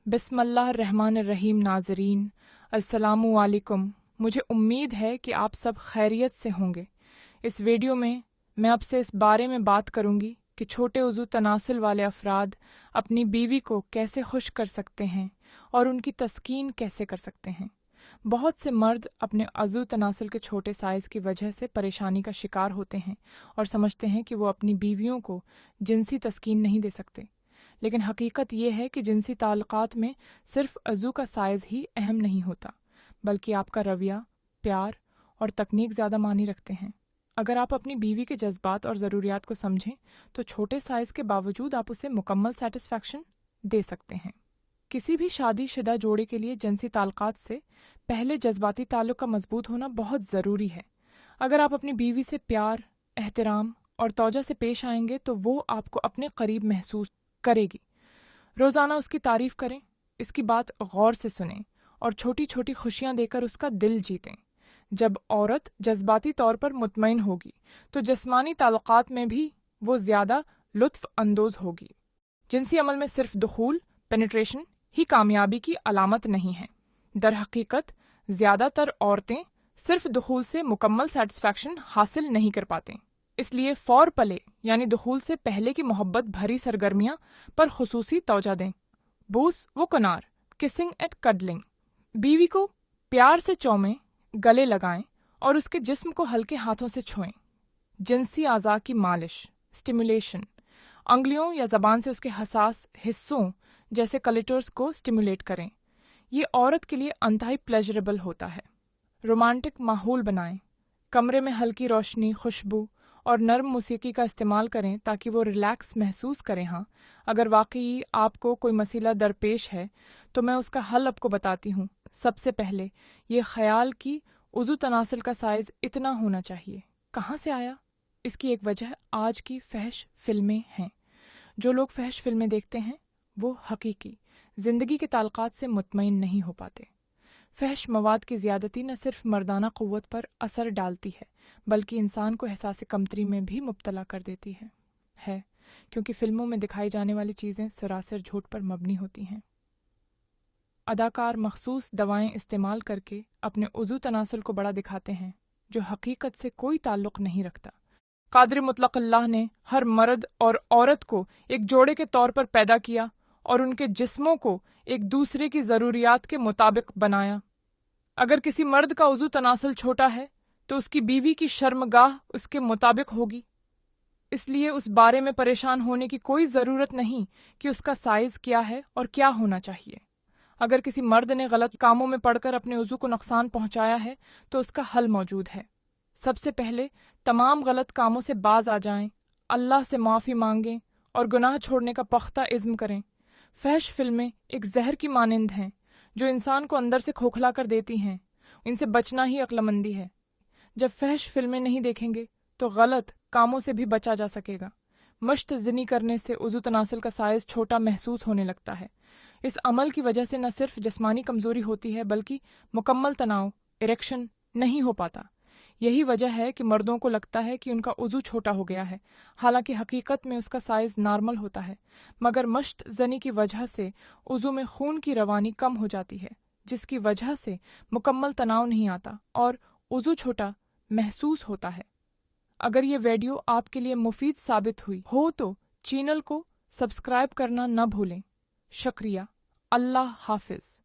بسم اللہ الرحمن الرحیم. ناظرین السلام علیکم. مجھے امید ہے کہ آپ سب خیریت سے ہوں گے. اس ویڈیو میں اب سے اس بارے میں بات کروں گی کہ چھوٹے عضو تناسل والے افراد اپنی بیوی کو کیسے خوش کر سکتے ہیں اور ان کی تسکین کیسے کر سکتے ہیں. بہت سے مرد اپنے عضو تناسل کے چھوٹے سائز کی وجہ سے پریشانی کا شکار ہوتے ہیں اور سمجھتے ہیں کہ وہ اپنی بیویوں کو جنسی تسکین نہیں دے سکتے. لیکن حقیقت یہ ہے کہ جنسی تعلقات میں صرف عضو کا سائز ہی اہم نہیں ہوتا، بلکہ آپ کا رویہ، پیار اور تکنیک زیادہ معنی رکھتے ہیں. اگر آپ اپنی بیوی کے جذبات اور ضروریات کو سمجھیں تو چھوٹے سائز کے باوجود آپ اسے مکمل سیٹسفیکشن دے سکتے ہیں. کسی بھی شادی شدہ جوڑے کے لیے جنسی تعلقات سے پہلے جذباتی تعلق کا مضبوط ہونا بہت ضروری ہے. اگر آپ اپنی بیوی سے پیار، احترام اور توجہ سے پیش آئیں گے تو وہ آپ کو اپنے قریب محسوس کرے گی. روزانہ اس کی تعریف کریں، اس کی بات غور سے سنیں اور چھوٹی چھوٹی خوشیاں دے کر اس کا دل جیتیں. جب عورت جذباتی طور پر مطمئن ہوگی تو جسمانی تعلقات میں بھی وہ زیادہ لطف اندوز ہوگی. جنسی عمل میں صرف دخول، پینیٹریشن ہی کامیابی کی علامت نہیں ہے. در حقیقت زیادہ تر عورتیں صرف دخول سے مکمل سیٹسفیکشن حاصل نہیں کر پاتے. اس لیے فور پلے یعنی دخول سے پہلے کی محبت بھری سرگرمیاں پر خصوصی توجہ دیں. بوس و کنار، کسنگ اینڈ کڈلنگ. بیوی کو پیار سے چومیں، گلے لگائیں اور اس کے جسم کو ہلکے ہاتھوں سے چھوئیں. جنسی اعضاء کی مالش، سٹیمولیشن. انگلیوں یا زبان سے اس کے حساس حصوں جیسے کلیٹرس کو سٹیمولیٹ کریں. یہ عورت کے لیے انتہائی پلیجریبل ہوتا ہے. رومانٹک ماحول بنائیں. کمرے میں ہلکی روشنی، خوشبو اور نرم موسیقی کا استعمال کریں تاکہ وہ ریلیکس محسوس کریں. ہاں، اگر واقعی آپ کو کوئی مسئلہ درپیش ہے تو میں اس کا حل آپ کو بتاتی ہوں. سب سے پہلے یہ خیال کہ عضو تناسل کا سائز اتنا ہونا چاہیے کہاں سے آیا؟ اس کی ایک وجہ آج کی فحش فلمیں ہیں. جو لوگ فحش فلمیں دیکھتے ہیں وہ حقیقی زندگی کے تعلقات سے مطمئن نہیں ہو پاتے. فحش مواد کی زیادتی نہ صرف مردانہ قوت پر اثر ڈالتی ہے بلکہ انسان کو احساس کمتری میں بھی مبتلا کر دیتی ہے کیونکہ فلموں میں دکھائی جانے والی چیزیں سراسر جھوٹ پر مبنی ہوتی ہیں. اداکار مخصوص دوائیں استعمال کر کے اپنے عضو تناسل کو بڑا دکھاتے ہیں جو حقیقت سے کوئی تعلق نہیں رکھتا. قادر مطلق اللہ نے ہر مرد اور عورت کو ایک جوڑے کے طور پر پیدا کیا اور ان کے جسموں کو ایک دوسرے کی ضروریات کے مطابق بنایا. اگر کسی مرد کا عضو تناسل چھوٹا ہے تو اس کی بیوی کی شرمگاہ اس کے مطابق ہوگی. اس لیے اس بارے میں پریشان ہونے کی کوئی ضرورت نہیں کہ اس کا سائز کیا ہے اور کیا ہونا چاہیے. اگر کسی مرد نے غلط کاموں میں پڑھ کر اپنے عضو کو نقصان پہنچایا ہے تو اس کا حل موجود ہے. سب سے پہلے تمام غلط کاموں سے باز آ جائیں، اللہ سے معافی مانگیں اور گناہ چھوڑنے کا پختہ عزم کریں. فحش فلمیں ایک زہر کی مانند ہیں جو انسان کو اندر سے کھوکھلا کر دیتی ہیں. ان سے بچنا ہی عقلمندی ہے. جب فحش فلمیں نہیں دیکھیں گے تو غلط کاموں سے بھی بچا جا سکے گا. مشت زنی کرنے سے عضو تناسل کا سائز چھوٹا محسوس ہونے لگتا ہے. اس عمل کی وجہ سے نہ صرف جسمانی کمزوری ہوتی ہے بلکہ مکمل تناؤ، اریکشن نہیں ہو پاتا. یہی وجہ ہے کہ مردوں کو لگتا ہے کہ ان کا عضو چھوٹا ہو گیا ہے، حالانکہ حقیقت میں اس کا سائز نارمل ہوتا ہے. مگر مشت زنی کی وجہ سے عضو میں خون کی روانی کم ہو جاتی ہے جس کی وجہ سے مکمل تناؤ نہیں آتا اور عضو چھوٹا محسوس ہوتا ہے. اگر یہ ویڈیو آپ کے لیے مفید ثابت ہوئی ہو تو چینل کو سبسکرائب کرنا نہ بھولیں. شکریہ. اللہ حافظ.